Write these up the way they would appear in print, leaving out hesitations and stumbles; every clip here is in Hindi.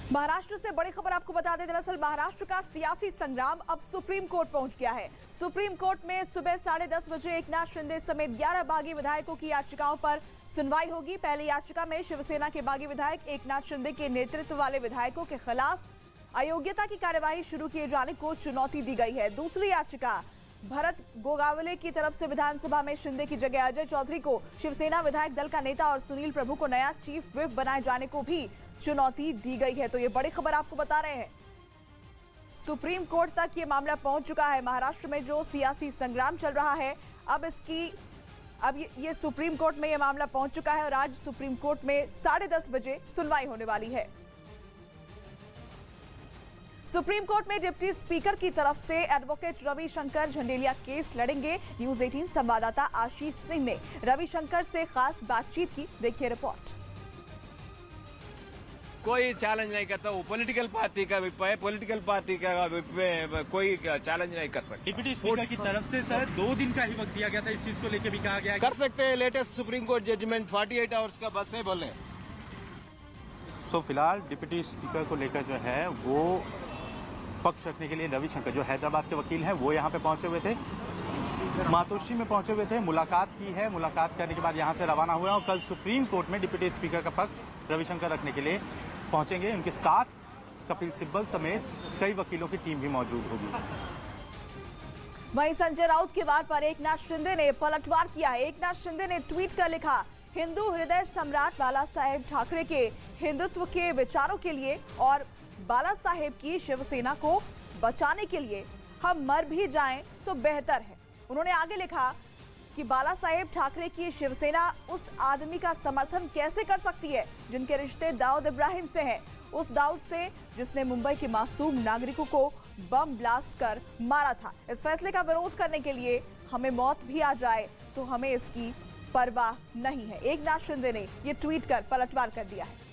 महाराष्ट्र से बड़ी खबर आपको बता दें। दरअसल महाराष्ट्र का सियासी संग्राम अब सुप्रीम कोर्ट पहुंच गया है। सुप्रीम कोर्ट में सुबह 10:30 बजे एकनाथ शिंदे समेत 11 बागी विधायकों की याचिकाओं पर सुनवाई होगी। पहली याचिका में शिवसेना के बागी विधायक एकनाथ शिंदे के नेतृत्व वाले विधायकों के खिलाफ अयोग्यता की कार्यवाही शुरू किए जाने को चुनौती दी गई है। दूसरी याचिका भरत गोगावले की तरफ से विधानसभा में शिंदे की जगह अजय चौधरी को शिवसेना विधायक दल का नेता और सुनील प्रभु को नया चीफ व्हिप बनाए जाने को भी चुनौती दी गई है। तो ये बड़ी खबर आपको बता रहे हैं, सुप्रीम कोर्ट तक ये मामला पहुंच चुका है। महाराष्ट्र में जो सियासी संग्राम चल रहा है, अब ये सुप्रीम कोर्ट में ये मामला पहुंच चुका है और आज सुप्रीम कोर्ट में 10:30 बजे सुनवाई होने वाली है। सुप्रीम कोर्ट में डिप्टी स्पीकर की तरफ से एडवोकेट रविशंकर झंडेलिया केस लड़ेंगे। न्यूज 18 संवाददाता आशीष सिंह ने रविशंकर से खास बातचीत की, देखिए रिपोर्ट। कोई चैलेंज नहीं करता, वो पॉलिटिकल पार्टी का विप है, पॉलिटिकल पार्टी का विप में कोई चैलेंज नहीं कर सकता। डिप्टी स्पीकर की तरफ से सर 2 दिन का ही वक्त दिया गया था, इस चीज को लेकर भी कहा गया कर सकते हैं। Latest supreme court judgement 48 hours का बस है बोले। सो फिलहाल डिप्टी स्पीकर को लेकर जो है वो पक्ष रखने के लिए रविशंकर जो हैदराबाद के वकील हैं वो यहाँ पे पहुंचे हुए थे, मातोश्री में पहुंचे हुए थे, मुलाकात की है। मुलाकात करने के बाद यहाँ से रवाना हुए और कल सुप्रीम कोर्ट में डिप्टी स्पीकर का पक्ष रविशंकर रखने के लिए पहुंचेंगे। उनके साथ कपिल सिब्बल समेत कई वकीलों की टीम भी मौजूद होगी। वहीं संजय राउत के वार पर एकनाथ शिंदे ने पलटवार किया है। एकनाथ शिंदे ने ट्वीट कर लिखा, हिंदू हृदय सम्राट बाला साहेब ठाकरे के हिंदुत्व के विचारों के लिए और बाला साहेब की शिवसेना को बचाने के लिए हम मर भी जाएं तो बेहतर है। उन्होंने आगे लिखा कि बाला साहेब ठाकरे की शिवसेना उस आदमी का समर्थन कैसे कर सकती है जिनके रिश्ते दाऊद इब्राहिम से हैं, उस दाऊद से जिसने मुंबई के मासूम नागरिकों को बम ब्लास्ट कर मारा था। इस फैसले का विरोध करने के लिए हमें मौत भी आ जाए तो हमें इसकी परवाह नहीं है। एकनाथ शिंदे ने यह ट्वीट कर पलटवार कर दिया है।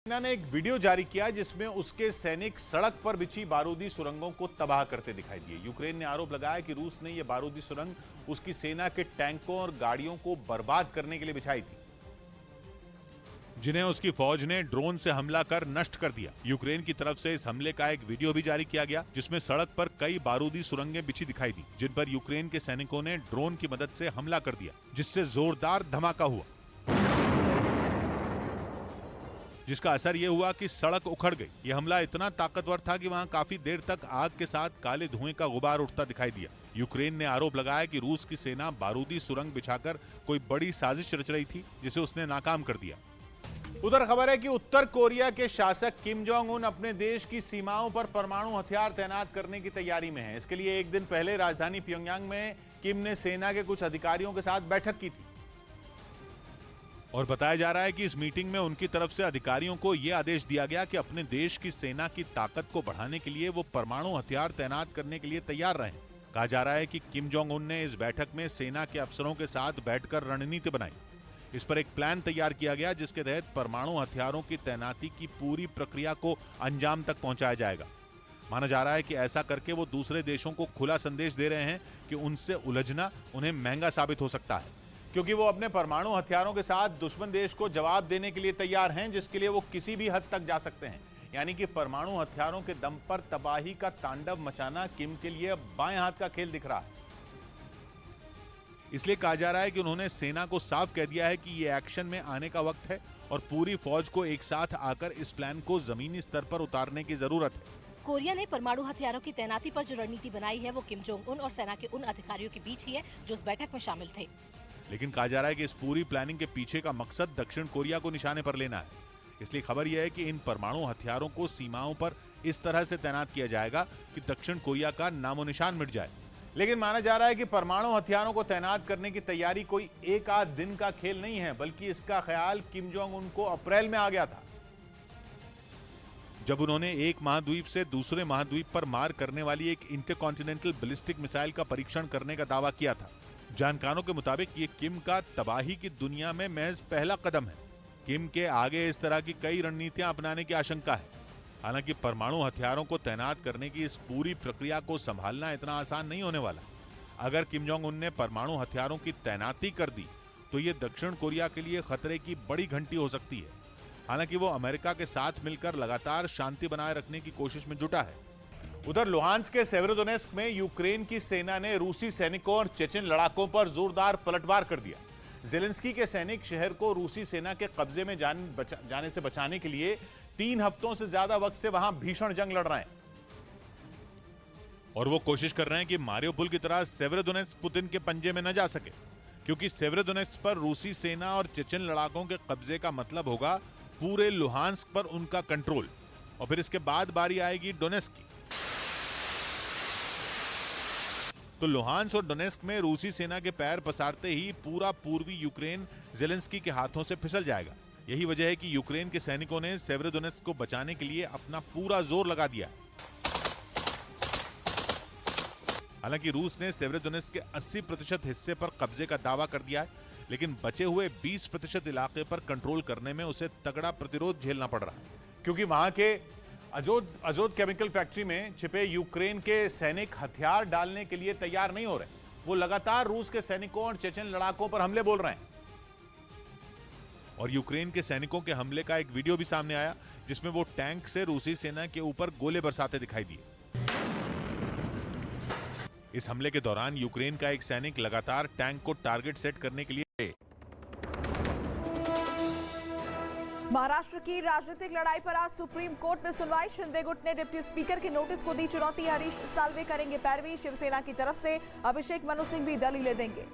सेना ने एक वीडियो जारी किया जिसमें उसके सैनिक सड़क पर बिछी बारूदी सुरंगों को तबाह करते दिखाई दिए। यूक्रेन ने आरोप लगाया कि रूस ने यह बारूदी सुरंग उसकी सेना के टैंकों और गाड़ियों को बर्बाद करने के लिए बिछाई थी, जिन्हें उसकी फौज ने ड्रोन से हमला कर नष्ट कर दिया। यूक्रेन की तरफ से इस हमले का एक वीडियो भी जारी किया गया जिसमें सड़क पर कई बारूदी सुरंगें बिछी दिखाई दी, जिन पर यूक्रेन के सैनिकों ने ड्रोन की मदद से हमला कर दिया, जिससे जोरदार धमाका हुआ, जिसका असर यह हुआ कि सड़क उखड़ गई। यह हमला इतना ताकतवर था कि वहां काफी देर तक आग के साथ काले धुएं का गुबार उठता दिखाई दिया। यूक्रेन ने आरोप लगाया कि रूस की सेना बारूदी सुरंग बिछाकर कोई बड़ी साजिश रच रही थी जिसे उसने नाकाम कर दिया। उधर खबर है कि उत्तर कोरिया के शासक किम जोंग उन अपने देश की सीमाओं पर परमाणु हथियार तैनात करने की तैयारी में हैं। इसके लिए एक दिन पहले राजधानी प्योंगयांग में किम ने सेना के कुछ अधिकारियों के साथ बैठक की थी और बताया जा रहा है कि इस मीटिंग में उनकी तरफ से अधिकारियों को यह आदेश दिया गया कि अपने देश की सेना की ताकत को बढ़ाने के लिए वो परमाणु हथियार तैनात करने के लिए तैयार रहें। कहा जा रहा है कि किम जोंग उन ने इस बैठक में सेना के अफसरों के साथ बैठकर रणनीति बनाई। इस पर एक प्लान तैयार किया गया जिसके तहत परमाणु हथियारों की तैनाती की पूरी प्रक्रिया को अंजाम तक पहुंचाया जाएगा। माना जा रहा है कि ऐसा करके वो दूसरे देशों को खुला संदेश दे रहे हैं कि उनसे उलझना उन्हें महंगा साबित हो सकता है, क्योंकि वो अपने परमाणु हथियारों के साथ दुश्मन देश को जवाब देने के लिए तैयार हैं, जिसके लिए वो किसी भी हद तक जा सकते हैं। यानी कि परमाणु हथियारों के दम पर तबाही का तांडव मचाना किम के लिए अब बाएं हाथ का खेल दिख रहा है। इसलिए कहा जा रहा है कि उन्होंने सेना को साफ कह दिया है कि ये एक्शन में आने का वक्त है और पूरी फौज को एक साथ आकर इस प्लान को जमीनी स्तर पर उतारने की जरूरत है। कोरिया ने परमाणु हथियारों की तैनाती पर जो रणनीति बनाई है वो किम जोंग उन और सेना के उन अधिकारियों के बीच ही है जो उस बैठक में शामिल थे। लेकिन कहा जा रहा है कि इस पूरी प्लानिंग के पीछे का मकसद दक्षिण कोरिया को निशाने पर लेना है। इसलिए खबर यह है कि इन परमाणु हथियारों को सीमाओं पर इस तरह से तैनात किया जाएगा कि दक्षिण कोरिया का नामो निशान मिट जाए। लेकिन माना जा रहा है कि परमाणु हथियारों को तैनात करने की तैयारी कोई एक आध दिन का खेल नहीं है, बल्कि इसका ख्याल किम जोंग उन को अप्रैल में आ गया था, जब उन्होंने एक महाद्वीप से दूसरे महाद्वीप पर मार करने वाली एक इंटरकॉन्टिनेंटल बैलिस्टिक मिसाइल का परीक्षण करने का दावा किया था। जानकारों के मुताबिक ये किम का तबाही की दुनिया में महज पहला कदम है। किम के आगे इस तरह की कई रणनीतियां अपनाने की आशंका है। हालांकि परमाणु हथियारों को तैनात करने की इस पूरी प्रक्रिया को संभालना इतना आसान नहीं होने वाला। अगर किम जोंग उन ने परमाणु हथियारों की तैनाती कर दी तो ये दक्षिण कोरिया के लिए खतरे की बड़ी घंटी हो सकती है। हालांकि वो अमेरिका के साथ मिलकर लगातार शांति बनाए रखने की कोशिश में जुटा है। उधर लुहांस्क के सेवेरोडोनेस्क में यूक्रेन की सेना ने रूसी सैनिकों और चेचन लड़ाकों पर जोरदार पलटवार कर दिया। जेलेंस्की के सैनिक शहर को रूसी सेना के कब्जे में जाने से बचाने के लिए 3 हफ्तों से ज्यादा वक्त से वहां भीषण जंग लड़ रहे हैं और वो कोशिश कर रहे हैं कि मारियोपोल की तरह सेवेरोडोनेस्क पुतिन के पंजे में न जा सके, क्योंकि सेवेरोडोनेस्क पर रूसी सेना और चेचन लड़ाकों के कब्जे का मतलब होगा पूरे लुहांस्क पर उनका कंट्रोल, और फिर इसके बाद बारी आएगी डोनेस्क की। तो लुहांस्क और डोनेस्क में रूसी सेना के पैर पसारते ही पूरा पूर्वी यूक्रेन जेलेंस्की के हाथों से फिसल जाएगा। यही वजह है कि यूक्रेन के सैनिकों ने सेवेरोडोनेस्क को बचाने के लिए अपना पूरा जोर लगा दिया है। हालांकि रूस ने सेवेरोडोनेस्क के 80% हिस्से पर कब्जे का दावा कर दिया है, लेकिन बचे हुए 20% इलाके पर कंट्रोल करने में उसे तगड़ा प्रतिरोध झेलना पड़ रहा है, क्योंकि वहां के अजोद केमिकल फैक्ट्री में छिपे यूक्रेन के सैनिक हथियार डालने के लिए तैयार नहीं हो रहे। वो लगातार रूस के सैनिकों और चेचन लड़ाकों पर हमले बोल रहे हैं। और यूक्रेन के सैनिकों के हमले का एक वीडियो भी सामने आया, जिसमें वो टैंक से रूसी सेना के ऊपर गोले बरसाते दिखाई दिए। इस हमले के दौरान यूक्रेन का एक सैनिक लगातार टैंक को टारगेट सेट करने के लिए। महाराष्ट्र की राजनीतिक लड़ाई पर आज सुप्रीम कोर्ट में सुनवाई। शिंदे गुट ने डिप्टी स्पीकर के नोटिस को दी चुनौती। हरीश साल्वे करेंगे पैरवी। शिवसेना की तरफ से अभिषेक मनु सिंह भी दलीलें देंगे।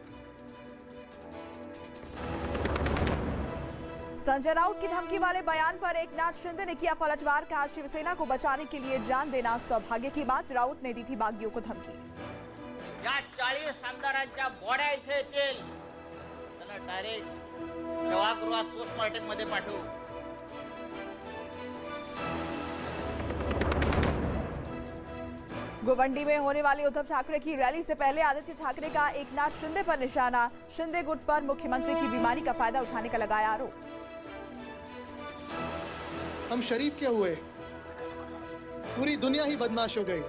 संजय राउत की धमकी वाले बयान पर एकनाथ शिंदे ने किया पलटवार। कहा शिवसेना को बचाने के लिए जान देना सौभाग्य की बात। राउत ने दी थी बागियों को धमकी। या 40 आमदारांच्या बॉड्या इथे येतील, त्यांना डायरेक्ट सभागृहात पोस्टमार्टम मध्ये पाठवू। गोवंडी में होने वाली उद्धव ठाकरे की रैली से पहले आदित्य ठाकरे का एकनाथ शिंदे पर निशाना। शिंदे गुट पर मुख्यमंत्री की बीमारी का फायदा उठाने का लगाया आरोप। हम शरीफ क्या हुए, पूरी दुनिया ही बदमाश हो गई।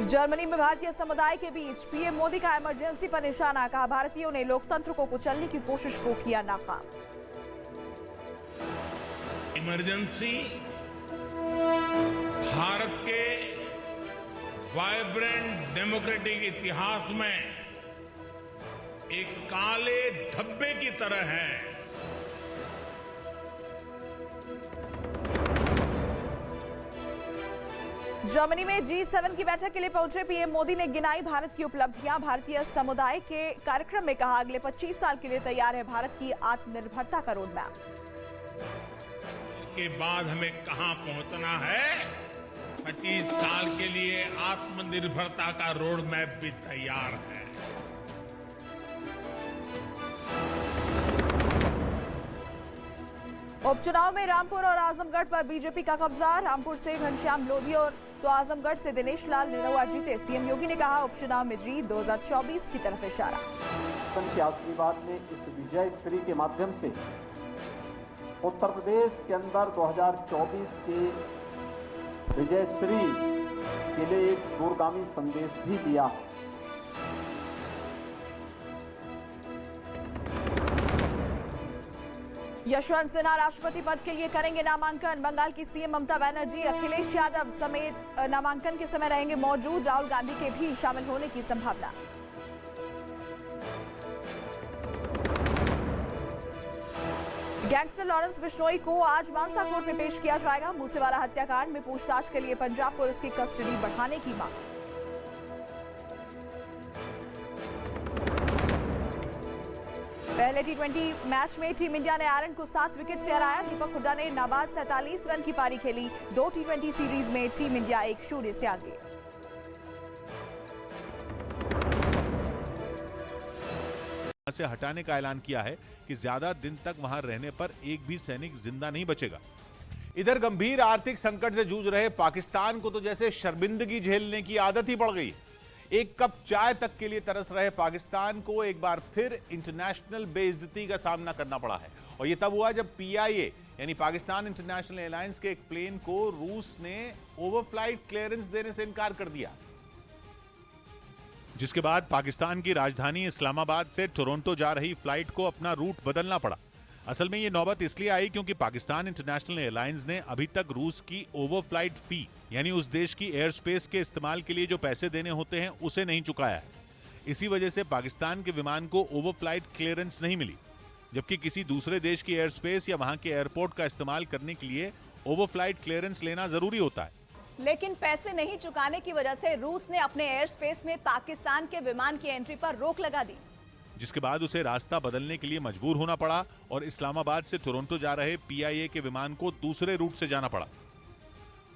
जर्मनी में भारतीय समुदाय के बीच पीएम मोदी का इमरजेंसी पर निशाना। कहा भारतीयों ने लोकतंत्र को कुचलने की कोशिश को किया नाकाम। इमरजेंसी भारत के वाइब्रेंट डेमोक्रेटिक इतिहास में एक काले धब्बे की तरह है। जर्मनी में G7 की बैठक के लिए पहुंचे पीएम मोदी ने गिनाई भारत की उपलब्धियां। भारतीय समुदाय के कार्यक्रम में कहा अगले 25 साल के लिए तैयार है भारत की आत्मनिर्भरता का रोड मैप। के बाद हमें कहां पहुंचना है, 25 साल के लिए आत्मनिर्भरता का रोड मैप भी तैयार है। उपचुनाव में रामपुर और आजमगढ़ पर बीजेपी का कब्जा। रामपुर से घनश्याम लोधी और तो आजमगढ़ से दिनेश लाल निरहुआ जीते। सीएम योगी ने कहा उपचुनाव में जीत 2024 की तरफ इशारा। के आशीर्वाद में इस विजय श्री के माध्यम से उत्तर प्रदेश के अंदर 2024 के विजय श्री के लिए एक दूरगामी संदेश भी दिया। यशवंत सिन्हा राष्ट्रपति पद के लिए करेंगे नामांकन। बंगाल की सीएम ममता बनर्जी अखिलेश यादव समेत नामांकन के समय रहेंगे मौजूद। राहुल गांधी के भी शामिल होने की संभावना। गैंगस्टर लॉरेंस बिश्नोई को आज मानसा कोर्ट में पेश किया जाएगा। मूसेवाला हत्याकांड में पूछताछ के लिए पंजाब पुलिस की कस्टडी बढ़ाने की मांग। पहले T20 मैच में टीम इंडिया ने आयरलैंड को 7 विकेट से हराया। दीपक हुड्डा ने नाबाद 47 रन की पारी खेली। 2 T20 सीरीज में टीम इंडिया 1-0 से आगे। से हटाने का ऐलान किया है कि ज्यादा दिन तक वहां रहने पर एक भी सैनिक जिंदा नहीं बचेगा। इधर गंभीर आर्थिक संकट से जूझ रहे पाकिस्तान को तो जैसे शर्मिंदगी झेलने की आदत ही पड़ गई। एक कप चाय तक के लिए तरस रहे पाकिस्तान को एक बार फिर इंटरनेशनल बेइज्जती का सामना करना पड़ा है। और यह तब हुआ जब पीआईए यानी पाकिस्तान इंटरनेशनल एयरलाइंस के एक प्लेन को रूस ने ओवरफ्लाइट क्लियरेंस देने से इनकार कर दिया, जिसके बाद पाकिस्तान की राजधानी इस्लामाबाद से टोरंटो जा रही फ्लाइट को अपना रूट बदलना पड़ा। असल में यह नौबत इसलिए आई क्योंकि पाकिस्तान इंटरनेशनल एयरलाइंस ने अभी तक रूस की ओवरफ्लाइट फी यानी उस देश की एयर स्पेस के इस्तेमाल के लिए जो पैसे देने होते हैं उसे नहीं चुकाया है। इसी वजह से पाकिस्तान के विमान को ओवरफ्लाइट क्लियरेंस नहीं मिली, जबकि किसी दूसरे देश की एयर स्पेस या वहां के एयरपोर्ट का इस्तेमाल करने के लिए ओवरफ्लाइट क्लियरेंस लेना जरूरी होता है। लेकिन पैसे नहीं चुकाने की वजह से रूस ने अपने एयर स्पेस में पाकिस्तान के विमान की एंट्री पर रोक लगा दी, जिसके बाद उसे रास्ता बदलने के लिए मजबूर होना पड़ा और इस्लामाबाद से टोरंटो जा रहे पीआईए के विमान को दूसरे रूट से जाना पड़ा।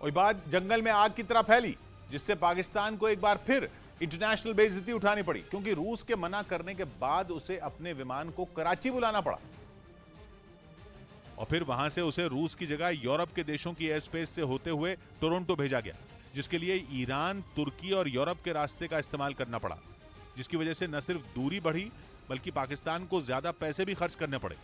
और बात जंगल में आग की तरह फैली, जिससे पाकिस्तान को एक बार फिर इंटरनेशनल बेइज्जती उठानी पड़ी, क्योंकि रूस के मना करने के बाद उसे अपने विमान को कराची बुलाना पड़ा और फिर वहां से उसे रूस की जगह यूरोप के देशों की एयर स्पेस से होते हुए टोरंटो भेजा गया, जिसके लिए ईरान, तुर्की और यूरोप के रास्ते का इस्तेमाल करना पड़ा, जिसकी वजह से न सिर्फ दूरी बढ़ी बल्कि पाकिस्तान को ज्यादा पैसे भी खर्च करने पड़े।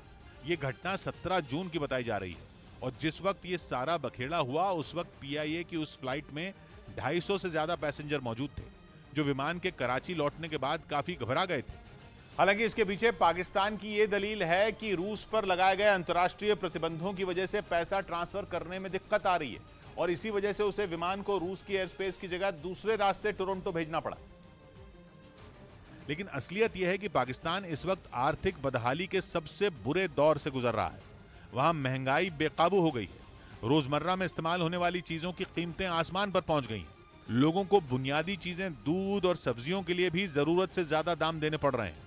ये घटना 17 जून की बताई जा रही है और जिस वक्त ये सारा बखेड़ा हुआ उस वक्त पीआईए की उस फ्लाइट में 250 से ज्यादा पैसेंजर मौजूद थे, जो विमान के कराची लौटने के बाद काफी घबरा गए थे। हालांकि इसके पीछे पाकिस्तान की यह दलील है कि रूस पर लगाए गए अंतर्राष्ट्रीय प्रतिबंधों की वजह से पैसा ट्रांसफर करने में दिक्कत आ रही है और इसी वजह से उसे विमान को रूस की एयर स्पेस की जगह दूसरे रास्ते टोरंटो भेजना पड़ा। लेकिन असलियत यह है कि पाकिस्तान इस वक्त आर्थिक बदहाली के सबसे बुरे दौर से गुजर रहा है। वहां महंगाई बेकाबू हो गई है, रोजमर्रा में इस्तेमाल होने वाली चीजों की कीमतें आसमान पर पहुंच गई हैं। लोगों को बुनियादी चीजें, दूध और सब्जियों के लिए भी जरूरत से ज्यादा दाम देने पड़ रहे हैं।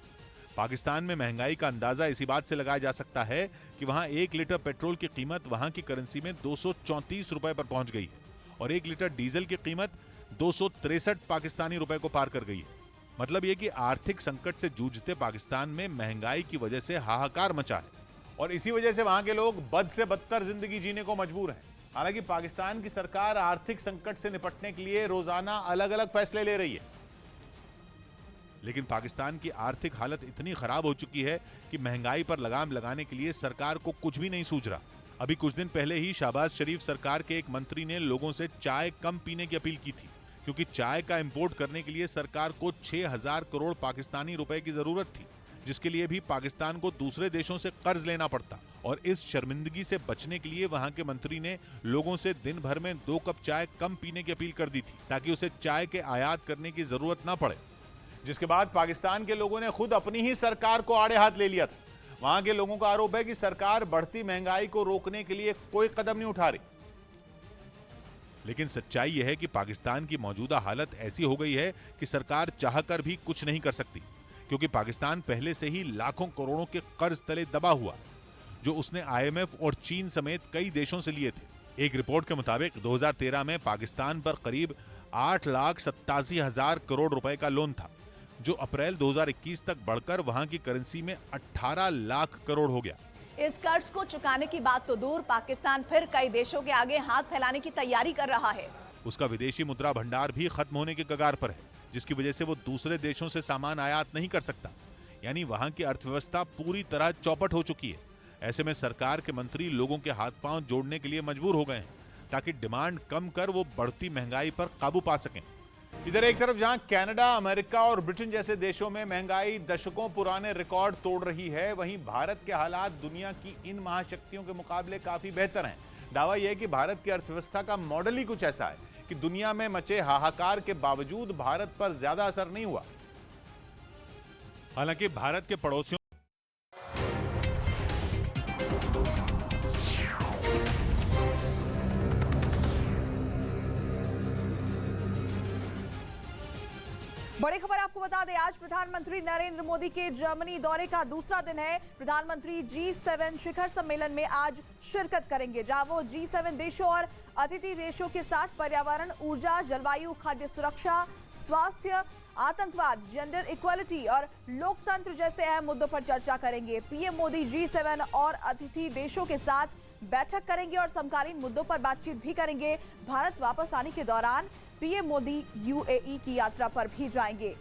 पाकिस्तान में महंगाई का अंदाजा इसी बात से लगाया जा सकता है कि वहां 1 लीटर पेट्रोल की कीमत वहां की करेंसी में 234 रुपए पर पहुंच गई है और 1 लीटर डीजल की कीमत 263 पाकिस्तानी रुपए को पार कर गई है। मतलब यह कि आर्थिक संकट से जूझते पाकिस्तान में महंगाई की वजह से हाहाकार मचा है और इसी वजह से वहां के लोग बद से बदतर जिंदगी जीने को मजबूर हैं। हालांकि पाकिस्तान की सरकार आर्थिक संकट से निपटने के लिए रोजाना अलग अलग फैसले ले रही है, लेकिन पाकिस्तान की आर्थिक हालत इतनी खराब हो चुकी है कि महंगाई पर लगाम लगाने के लिए सरकार को कुछ भी नहीं सूझ रहा। अभी कुछ दिन पहले ही शहबाज शरीफ सरकार के एक मंत्री ने लोगों से चाय कम पीने की अपील की थी, क्योंकि चाय का इंपोर्ट करने के लिए सरकार को 6000 करोड़ पाकिस्तानी रुपए की जरूरत थी, जिसके लिए भी पाकिस्तान को दूसरे देशों से कर्ज लेना पड़ता। और इस शर्मिंदगी से बचने के लिए वहां के मंत्री ने लोगों से दिन भर में 2 कप चाय कम पीने की अपील कर दी थी, ताकि उसे चाय के आयात करने की जरूरत ना पड़े। जिसके बाद पाकिस्तान के लोगों ने खुद अपनी ही सरकार को आड़े हाथ ले लिया था। वहां के लोगों का आरोप है कि सरकार बढ़ती महंगाई को रोकने के लिए कोई कदम नहीं उठा रही। लेकिन सच्चाई यह है कि पाकिस्तान की मौजूदा हालत ऐसी हो गई है कि सरकार चाहकर भी कुछ नहीं कर सकती, क्योंकि पाकिस्तान पहले से ही लाखों करोड़ों के कर्ज तले दबा हुआ, जो उसने आईएमएफ और चीन समेत कई देशों से लिए थे। एक रिपोर्ट के मुताबिक 2013 में पाकिस्तान पर करीब 8,87,000 करोड़ रुपए का लोन था, जो अप्रैल 2021 तक बढ़कर वहां की करेंसी में 18 लाख करोड़ हो गया। इस कर्ज को चुकाने की बात तो दूर, पाकिस्तान फिर कई देशों के आगे हाथ फैलाने की तैयारी कर रहा है। उसका विदेशी मुद्रा भंडार भी खत्म होने के कगार पर है, जिसकी वजह से वो दूसरे देशों से सामान आयात नहीं कर सकता। यानी वहां की अर्थव्यवस्था पूरी तरह चौपट हो चुकी है। ऐसे में सरकार के मंत्री लोगों के हाथ पांव जोड़ने के लिए मजबूर हो गए हैं, ताकि डिमांड कम कर वो बढ़ती महंगाई पर काबू पा सकें। इधर एक तरफ जहां कनाडा, अमेरिका और ब्रिटेन जैसे देशों में महंगाई दशकों पुराने रिकॉर्ड तोड़ रही है, वहीं भारत के हालात दुनिया की इन महाशक्तियों के मुकाबले काफी बेहतर हैं। दावा यह है कि भारत की अर्थव्यवस्था का मॉडल ही कुछ ऐसा है कि दुनिया में मचे हाहाकार के बावजूद भारत पर ज्यादा असर नहीं हुआ। हालांकि भारत के पड़ोसियों बड़ी खबर आपको बता दें, आज प्रधानमंत्री नरेंद्र मोदी के जर्मनी दौरे का दूसरा दिन है। प्रधानमंत्री G7 शिखर सम्मेलन में आज शिरकत करेंगे, जहां वो G7 देशों और अतिथि देशों के साथ पर्यावरण, ऊर्जा, जलवायु, खाद्य सुरक्षा, स्वास्थ्य, आतंकवाद, जेंडर इक्वालिटी और लोकतंत्र जैसे अहम मुद्दों पर चर्चा करेंगे। पीएम मोदी G7 और अतिथि देशों के साथ बैठक करेंगे और समकालीन मुद्दों पर बातचीत भी करेंगे। भारत वापस आने के दौरान पीएम मोदी यूएई की यात्रा पर भी जाएंगे।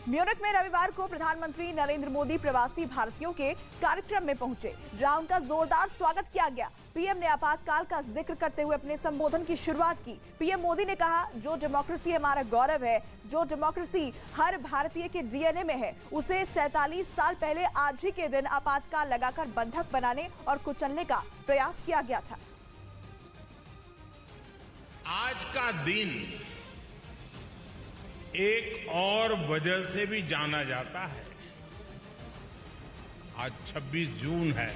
म्यूनिख में रविवार को प्रधानमंत्री नरेंद्र मोदी प्रवासी भारतीयों के कार्यक्रम में पहुंचे, जहां उनका जोरदार स्वागत किया गया। पीएम ने आपातकाल का जिक्र करते हुए अपने संबोधन की शुरुआत की। पीएम मोदी ने कहा, जो डेमोक्रेसी हमारा गौरव है, जो डेमोक्रेसी हर भारतीय के डीएनए में है, उसे 47 साल पहले आज ही के दिन आपातकाल लगाकर बंधक बनाने और कुचलने का प्रयास किया गया था। आज का दिन एक और वजह से भी जाना जाता है। आज 26 जून है।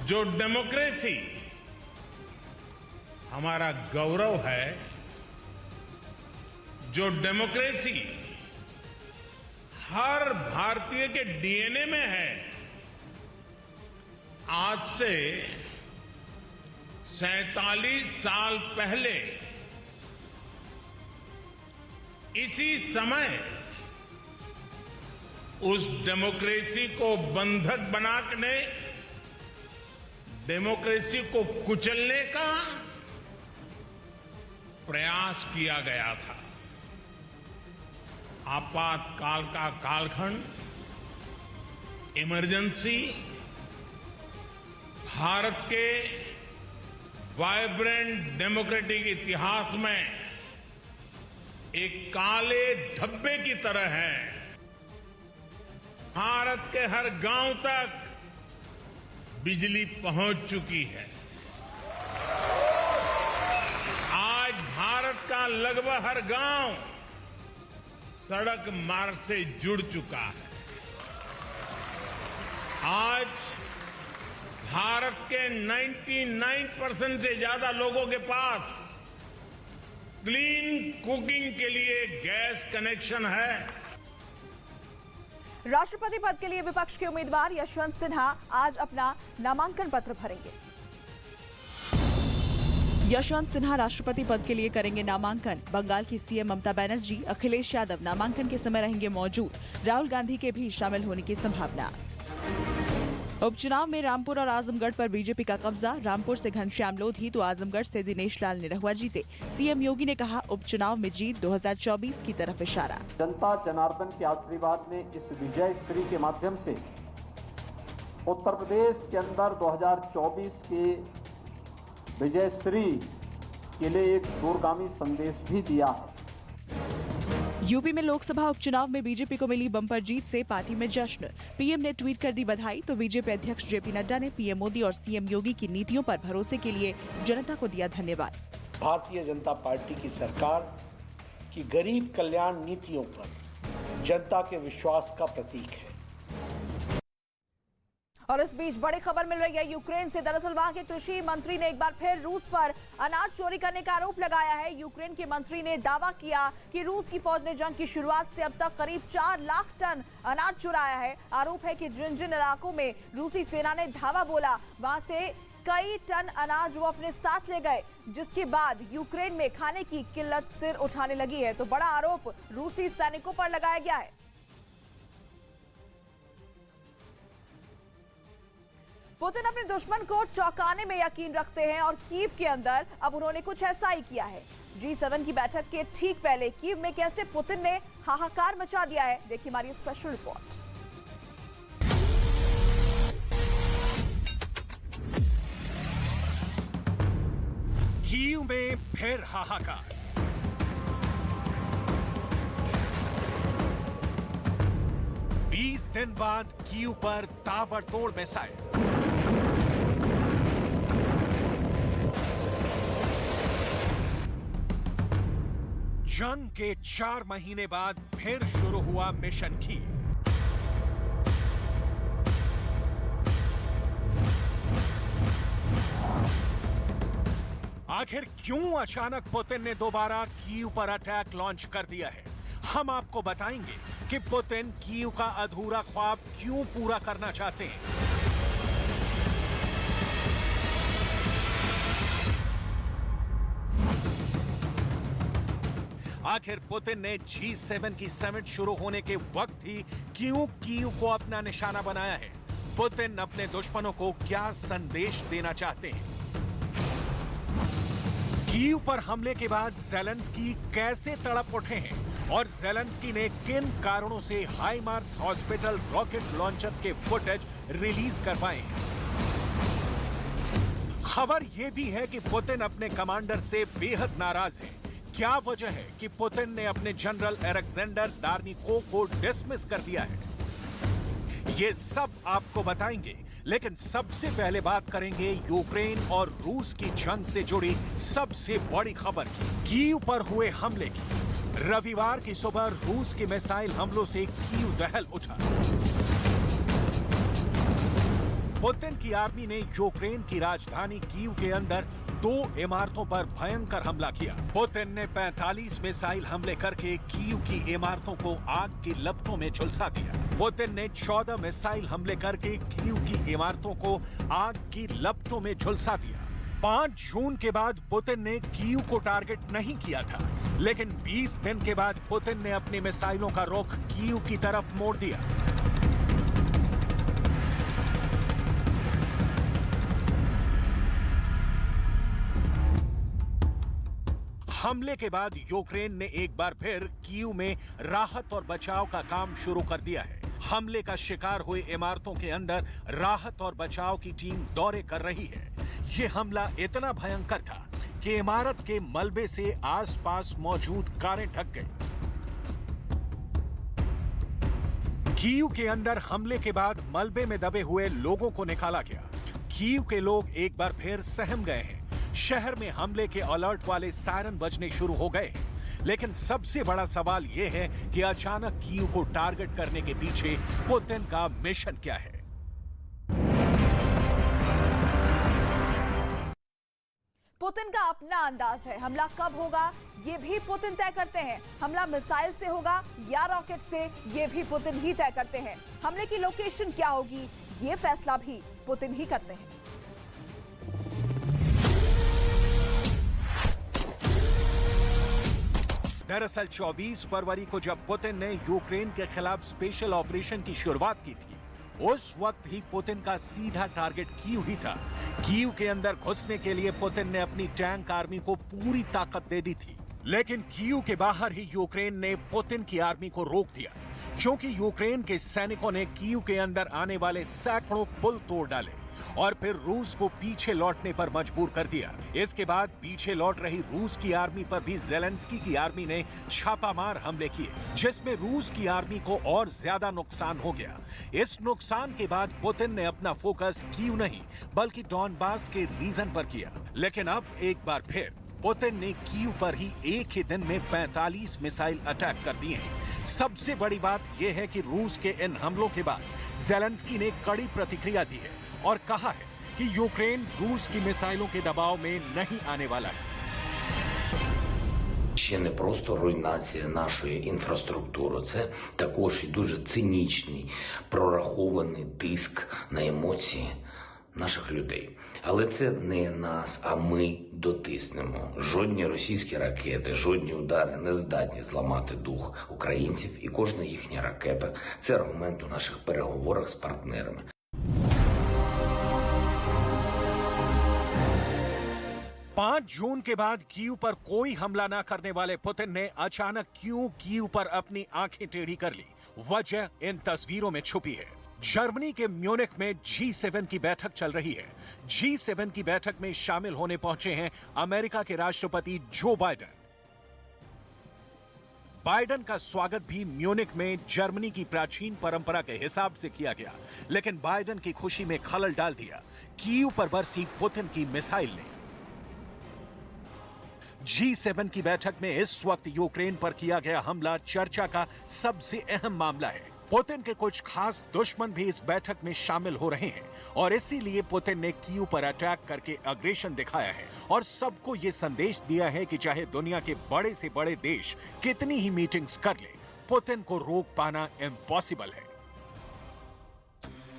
जो डेमोक्रेसी हमारा गौरव है, जो डेमोक्रेसी हर भारतीय के डीएनए में है, आज से 47 साल पहले इसी समय उस डेमोक्रेसी को बंधक बनाने, डेमोक्रेसी को कुचलने का प्रयास किया गया था। आपातकाल का कालखंड, इमरजेंसी, भारत के वाइब्रेंट डेमोक्रेटिक इतिहास में एक काले धब्बे की तरह है। भारत के हर गांव तक बिजली पहुंच चुकी है। आज भारत का लगभग हर गांव सड़क मार्ग से जुड़ चुका है। आज भारत के 99% से ज्यादा लोगों के पास क्लीन कुकिंग के लिए गैस कनेक्शन है। राष्ट्रपति पद के लिए विपक्ष के उम्मीदवार यशवंत सिन्हा आज अपना नामांकन पत्र भरेंगे। यशवंत सिन्हा राष्ट्रपति पद के लिए करेंगे नामांकन। बंगाल की सीएम ममता बनर्जी, अखिलेश यादव नामांकन के समय रहेंगे मौजूद। राहुल गांधी के भी शामिल होने की संभावना। उपचुनाव में रामपुर और आजमगढ़ पर बीजेपी का कब्जा। रामपुर से घनश्याम लोधी तो आजमगढ़ से दिनेश लाल निरहुआ जीते। सीएम योगी ने कहा, उपचुनाव में जीत 2024 की तरफ इशारा। जनता जनार्दन के आशीर्वाद ने इस विजय श्री के माध्यम से उत्तर प्रदेश के अंदर 2024 के विजय श्री के लिए एक दूरगामी संदेश भी दिया है। यूपी में लोकसभा उपचुनाव में बीजेपी को मिली बम्पर जीत से पार्टी में जश्न। पीएम ने ट्वीट कर दी बधाई तो बीजेपी अध्यक्ष जेपी नड्डा ने पीएम मोदी और सीएम योगी की नीतियों पर भरोसे के लिए जनता को दिया धन्यवाद। भारतीय जनता पार्टी की सरकार की गरीब कल्याण नीतियों पर जनता के विश्वास का प्रतीक है। और इस बीच बड़ी खबर मिल रही है यूक्रेन से। दरअसल वहां के कृषि मंत्री ने एक बार फिर रूस पर अनाज चोरी करने का आरोप लगाया है। यूक्रेन के मंत्री ने दावा किया कि रूस की फौज ने जंग की शुरुआत से अब तक करीब 4 लाख टन अनाज चुराया है। आरोप है कि जिन जिन इलाकों में रूसी सेना ने धावा बोला, वहां से कई टन अनाज वो अपने साथ ले गए, जिसके बाद यूक्रेन में खाने की किल्लत सिर उठाने लगी है। तो बड़ा आरोप रूसी सैनिकों पर लगाया गया है। पुतिन अपने दुश्मन को चौंकाने में यकीन रखते हैं और कीव के अंदर अब उन्होंने कुछ ऐसा ही किया है। G7 की बैठक के ठीक पहले कीव में कैसे पुतिन ने हाहाकार मचा दिया है, देखिए हमारी स्पेशल रिपोर्ट। कीव में फिर हाहाकार। दिन बाद कीव पर ताबड़तोड़ मिसाइल। जंग के 4 महीने बाद फिर शुरू हुआ मिशन कीव। आखिर क्यों अचानक पुतिन ने दोबारा कीव पर अटैक लॉन्च कर दिया है? हम आपको बताएंगे कि पुतिन कीव का अधूरा ख्वाब क्यों पूरा करना चाहते हैं। आखिर पुतिन ने G7 की समिट शुरू होने के वक्त ही क्यों कीव को अपना निशाना बनाया है? पुतिन अपने दुश्मनों को क्या संदेश देना चाहते हैं? कीव पर हमले के बाद ज़ेलेंस्की कैसे तड़प उठे हैं और ज़ेलेंस्की ने किन कारणों से हाइमार्स हॉस्पिटल रॉकेट लॉन्चर्स के फुटेज रिलीज करवाए हैं? खबर यह भी है कि पुतिन अपने कमांडर से बेहद नाराज हैं। क्या वजह है कि पुतिन ने अपने जनरल अलेक्जेंडर दार्निको को डिसमिस कर दिया है? ये सब आपको बताएंगे, लेकिन सबसे पहले बात करेंगे यूक्रेन और रूस की जंग से जुड़ी सबसे बड़ी खबर की, कीव पर हुए हमले की। रविवार की सुबह रूस के मिसाइल हमलों से कीव दहल उठा। पुतिन की आर्मी ने यूक्रेन की राजधानी कीव के अंदर 2 इमारतों पर भयंकर हमला किया। पुतिन ने 45 मिसाइल हमले करके कीव की इमारतों को आग की लपटों में झुलसा दिया। पुतिन ने 14 मिसाइल हमले करके कीव की इमारतों को आग की लपटों में झुलसा दिया। 5 जून के बाद पुतिन ने कीव को टारगेट नहीं किया था, लेकिन 20 दिन के बाद पुतिन ने अपनी मिसाइलों का रुख कीव की तरफ मोड़ दिया। हमले के बाद यूक्रेन ने एक बार फिर कीव में राहत और बचाव का काम शुरू कर दिया है। हमले का शिकार हुए इमारतों के अंदर राहत और बचाव की टीम दौरे कर रही है। ये हमला इतना भयंकर था कि इमारत के मलबे से आसपास मौजूद कारें ढक गई। कीव के अंदर हमले के बाद मलबे में दबे हुए लोगों को निकाला गया। कीव के लोग एक बार फिर सहम गए हैं। शहर में हमले के अलर्ट वाले सायरन बजने शुरू हो गए हैं। लेकिन सबसे बड़ा सवाल यह है कि अचानक कीव को टारगेट करने के पीछे पुतिन का मिशन क्या है? पुतिन का अपना अंदाज है। हमला कब होगा ये भी पुतिन तय करते हैं। हमला मिसाइल से होगा या रॉकेट से, ये भी पुतिन ही तय करते हैं। हमले की लोकेशन क्या होगी ये फैसला भी पुतिन ही करते हैं। दरअसल 24 फरवरी को जब पुतिन ने यूक्रेन के खिलाफ स्पेशल ऑपरेशन की शुरुआत की थी, उस वक्त ही पुतिन का सीधा टारगेट कीव ही था। कीव के अंदर घुसने के लिए पुतिन ने अपनी टैंक आर्मी को पूरी ताकत दे दी थी, लेकिन कीव के बाहर ही यूक्रेन ने पुतिन की आर्मी को रोक दिया, क्योंकि यूक्रेन के सैनिकों ने कीव के अंदर आने वाले सैकड़ों पुल तोड़ डाले और फिर रूस को पीछे लौटने पर मजबूर कर दिया। इसके बाद पीछे लौट रही रूस की आर्मी पर भी ज़ेलेंस्की की आर्मी ने छापामार हमले किए, जिसमें रूस की आर्मी को और ज्यादा नुकसान हो गया। इस नुकसान के बाद पुतिन ने अपना फोकस कीव नहीं बल्कि डॉनबास के रीजन पर किया। लेकिन अब एक बार फिर पुतिन ने कीव पर ही एक ही दिन में 45 मिसाइल अटैक कर दिए हैं। सबसे बड़ी बात यह है कि रूस के इन हमलों के बाद ज़ेलेंस्की ने कड़ी प्रतिक्रिया दी है और कहा है कि यूक्रेन रूस की मिसाइलों के दबाव में नहीं आने वाला है। Ще не просто руйнація нашої інфраструктури, це також і дуже цинічний, прорахований тиск на емоції наших людей. Але це не нас, а ми дотиснемо. Жодні російські ракети, жодні удари не здатні зламати дух українців, і кожна їхня ракета – це аргумент у наших переговорах з партнерами. 5 जून के बाद कीव पर कोई हमला न करने वाले पुतिन ने अचानक क्यों कीव पर अपनी आंखें टेढ़ी कर ली? वजह इन तस्वीरों में छुपी है। जर्मनी के म्यूनिख में G7 की बैठक चल रही है। G7 की बैठक में शामिल होने पहुंचे हैं अमेरिका के राष्ट्रपति जो बाइडेन। बाइडेन का स्वागत भी म्यूनिख में जर्मनी की प्राचीन परंपरा के हिसाब से किया गया, लेकिन बाइडेन की खुशी में खलल डाल दिया कीव पर बरसी पुतिन की मिसाइल ने। G7 की बैठक में इस वक्त यूक्रेन पर किया गया हमला चर्चा का सबसे अहम मामला है। पुतिन के कुछ खास दुश्मन भी इस बैठक में शामिल हो रहे हैं और इसीलिए पुतिन ने कीव पर अटैक करके अग्रेशन दिखाया है और सबको ये संदेश दिया है कि चाहे दुनिया के बड़े से बड़े देश कितनी ही मीटिंग्स कर ले, पुतिन को रोक पाना इम्पॉसिबल है।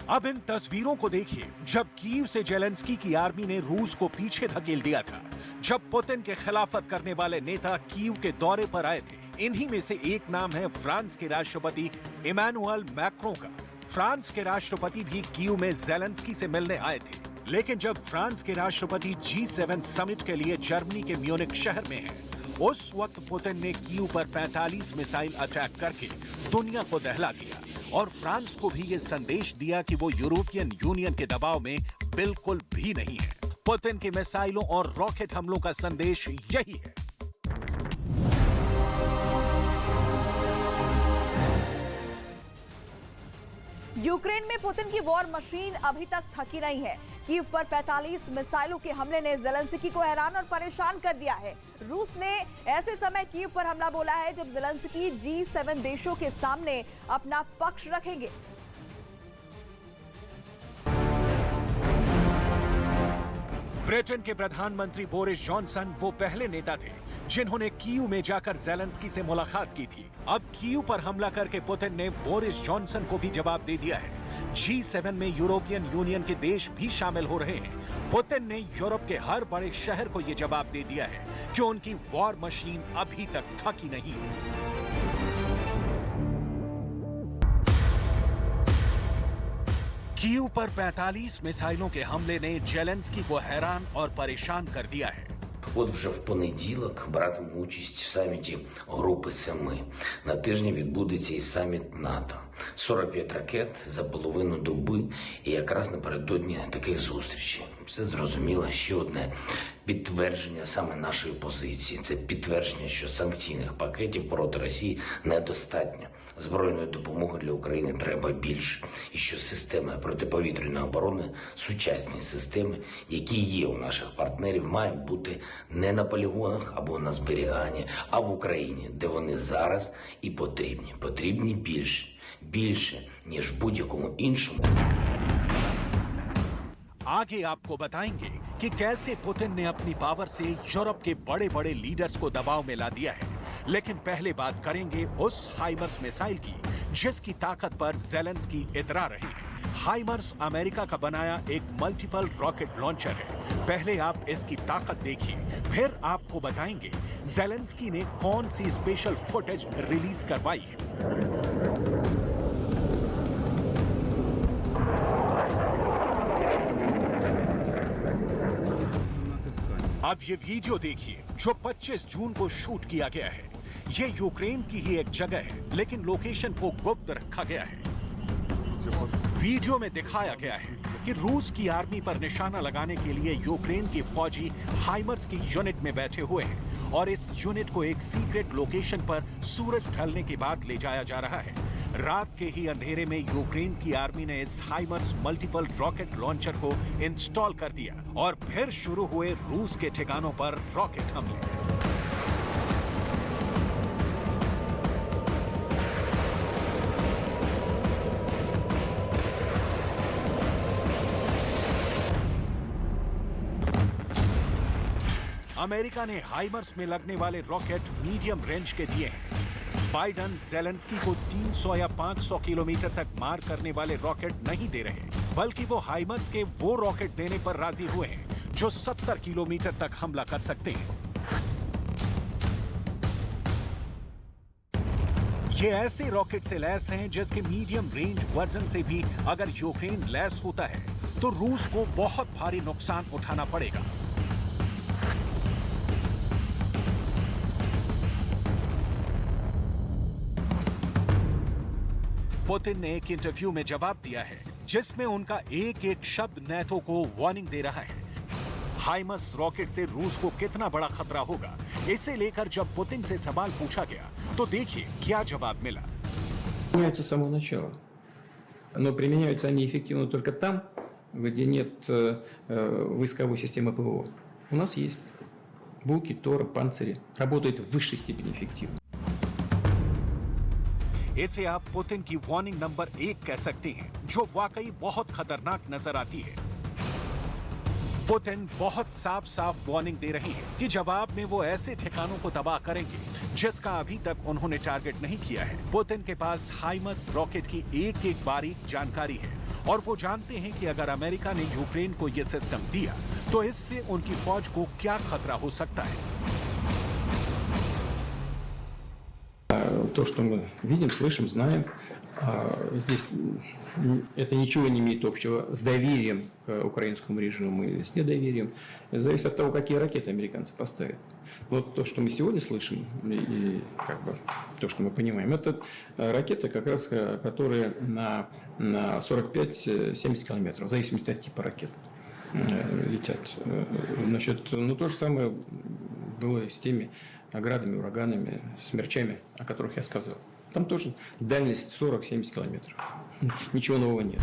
अब इन तस्वीरों को देखिए जब कीव से ज़ेलेंस्की की आर्मी ने रूस को पीछे धकेल दिया था। जब पुतिन के खिलाफत करने वाले नेता कीव के दौरे पर आए थे, इन्हीं में से एक नाम है फ्रांस के राष्ट्रपति इमैनुअल मैक्रों का। फ्रांस के राष्ट्रपति भी कीव में ज़ेलेंस्की से मिलने आए थे, लेकिन जब फ्रांस के राष्ट्रपति G7 समिट के लिए जर्मनी के म्यूनिख शहर में हैं, उस वक्त पुतिन ने कीव पर 45 मिसाइल अटैक करके दुनिया को दहला दिया और फ्रांस को भी ये संदेश दिया कि वो यूरोपियन यूनियन के दबाव में बिल्कुल भी नहीं है। पुतिन के मिसाइलों और रॉकेट हमलों का संदेश यही है। यूक्रेन में पुतिन की वॉर मशीन अभी तक थकी नहीं है। कीव पर 45 मिसाइलों के हमले ने ज़ेलेंस्की को हैरान और परेशान कर दिया है। रूस ने ऐसे समय कीव पर हमला बोला है जब ज़ेलेंस्की G7 देशों के सामने अपना पक्ष रखेंगे। ब्रिटेन के प्रधानमंत्री बोरिस जॉनसन वो पहले नेता थे जिन्होंने कीव में जाकर ज़ेलेंस्की से मुलाकात की थी। अब कीव पर हमला करके पुतिन ने बोरिस जॉनसन को भी जवाब दे दिया है। G7 में यूरोपियन यूनियन के देश भी शामिल हो रहे हैं। पुतिन ने यूरोप के हर बड़े शहर को ये जवाब दे दिया है कि उनकी वॉर मशीन अभी तक थकी नहीं है। कीव पर 45 मिसाइलों के हमले ने ज़ेलेंस्की को हैरान और परेशान कर दिया है। От вже в понеділок братиму участь в саміті Групи Семи. На тижні відбудеться і саміт НАТО. 45 ракет за половину доби і якраз напередодні таких зустрічей. Все зрозуміло, ще одне підтвердження саме нашої позиції. Це підтвердження, що санкційних пакетів проти Росії недостатньо. Збройної допомоги для України треба більше. І що системи протиповітряної оборони, сучасні системи, які є у наших партнерів, мають бути не на полігонах або на зберіганні, а в Україні, де вони зараз і потрібні. Потрібні більше. Більше, ніж будь-якому іншому. आगे आपको बताएंगे कि कैसे पुतिन ने अपनी पावर से यूरोप के बड़े बड़े लीडर्स को दबाव में ला दिया है। लेकिन पहले बात करेंगे उस हाइमर्स मिसाइल की जिसकी ताकत पर ज़ेलेंस्की इतरा रहे हैं। हाइमर्स अमेरिका का बनाया एक मल्टीपल रॉकेट लॉन्चर है। पहले आप इसकी ताकत देखिए, फिर आपको बताएंगे ज़ेलेंस्की ने कौन सी स्पेशल फुटेज रिलीज करवाई है। अब ये वीडियो देखिए जो 25 जून को शूट किया गया है। ये यूक्रेन की ही एक जगह है, लेकिन लोकेशन को गुप्त रखा गया है। वीडियो में दिखाया गया है कि रूस की आर्मी पर निशाना लगाने के लिए यूक्रेन की फौजी हाइमर्स की यूनिट में बैठे हुए हैं और इस यूनिट को एक सीक्रेट लोकेशन पर सूरज ढलने के बाद ले जाया जा रहा है। रात के ही अंधेरे में यूक्रेन की आर्मी ने इस हाइमर्स मल्टीपल रॉकेट लॉन्चर को इंस्टॉल कर दिया और फिर शुरू हुए रूस के ठिकानों पर रॉकेट हमले। अमेरिका ने हाइमर्स में लगने वाले रॉकेट मीडियम रेंज के दिए हैं। बाइडन ज़ेलेंस्की को 300 या 500 किलोमीटर तक मार करने वाले रॉकेट नहीं दे रहे, बल्कि वो हाइमर्स के वो रॉकेट देने पर राजी हुए हैं जो 70 किलोमीटर तक हमला कर सकते हैं। ये ऐसे रॉकेट से लैस हैं जिसके मीडियम रेंज वर्जन से भी अगर यूक्रेन लैस होता है तो रूस को बहुत भारी नुकसान उठाना पड़ेगा। पुतिन ने एक इंटरव्यू में जवाब दिया है जिसमें उनका एक एक शब्द नेटो को वार्निंग दे रहा है। हाइमर्स रॉकेट से रूस को कितना बड़ा खतरा होगा, इसे लेकर जब पुतिन से सवाल पूछा गया तो देखिए क्या जवाब मिला। Применяются с самого начала, но применяются они эффективно только там, где нет войсковой системы ПВО. У нас есть Буки, Торы, Панцири, работают в высшей степени эффективно. इसे आप पुतिन की वार्निंग नंबर 1 कह सकते हैं, जो वाकई बहुत खतरनाक नजर आती है। पुतिन बहुत साफ साफ वार्निंग दे रहे हैं कि जवाब में वो ऐसे ठिकानों को तबाह करेंगे जिसका अभी तक उन्होंने टारगेट नहीं किया है। पुतिन के पास हाइमर्स रॉकेट की एक एक बारीक जानकारी है और वो जानते हैं कि अगर अमेरिका ने यूक्रेन को ये सिस्टम दिया तो इससे उनकी फौज को क्या खतरा हो सकता है। то, что мы видим, слышим, знаем, здесь это ничего не имеет общего с доверием к украинскому режиму или с недоверием. Это зависит от того, какие ракеты американцы поставят. Вот то, что мы сегодня слышим, и как бы то, что мы понимаем, это ракеты, как раз, которые на 45-70 километров, в зависимости от типа ракет, летят. Значит, ну, то же самое было с теми градами, ураганами, смерчами, о которых я сказал. Там тоже дальность 40-70 километров. Ничего нового нет.